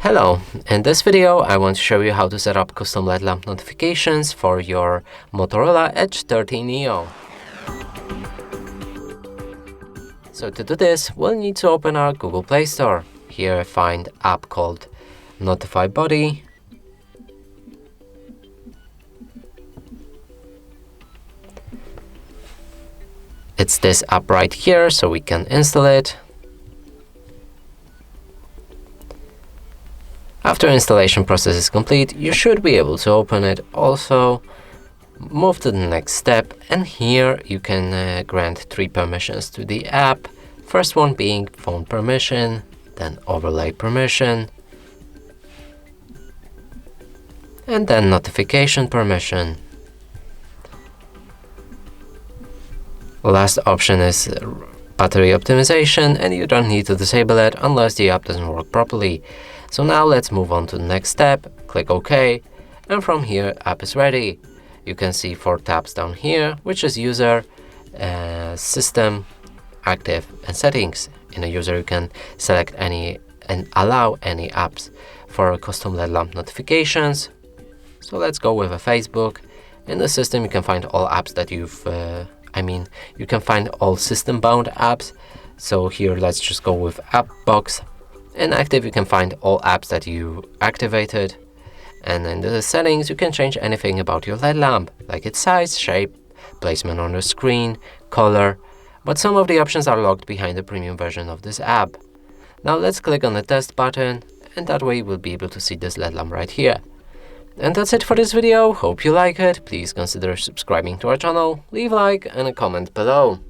Hello, in this video I want to show you how to set up custom LED lamp notifications for your Motorola Edge 30 Neo. So to do this, we'll need to open our Google Play Store. Here find app called Notify Body. It's this app right here, so we can install it. After installation process is complete, you should be able to open it. Also, move to the next step, and here you can grant 3 permissions to the app. First one being phone permission, then overlay permission, and then notification permission. Last option is battery optimization, and you don't need to disable it unless the app doesn't work properly. So now let's move on to the next step, click OK, and from here app is ready. You can see 4 tabs down here, which is user, system, active, and settings. In a user you can select any and allow any apps for custom LED lamp notifications. So let's go with a Facebook. In the system you can find all apps that you can find all system-bound apps. So here let's just go with app box. In active you can find all apps that you activated, and in the settings you can change anything about your LED lamp, like its size, shape, placement on the screen, color, but some of the options are locked behind the premium version of this app. Now let's click on the test button, and that way we'll be able to see this LED lamp right here. And that's it for this video. Hope you like it. Please consider subscribing to our channel, leave a like and a comment below.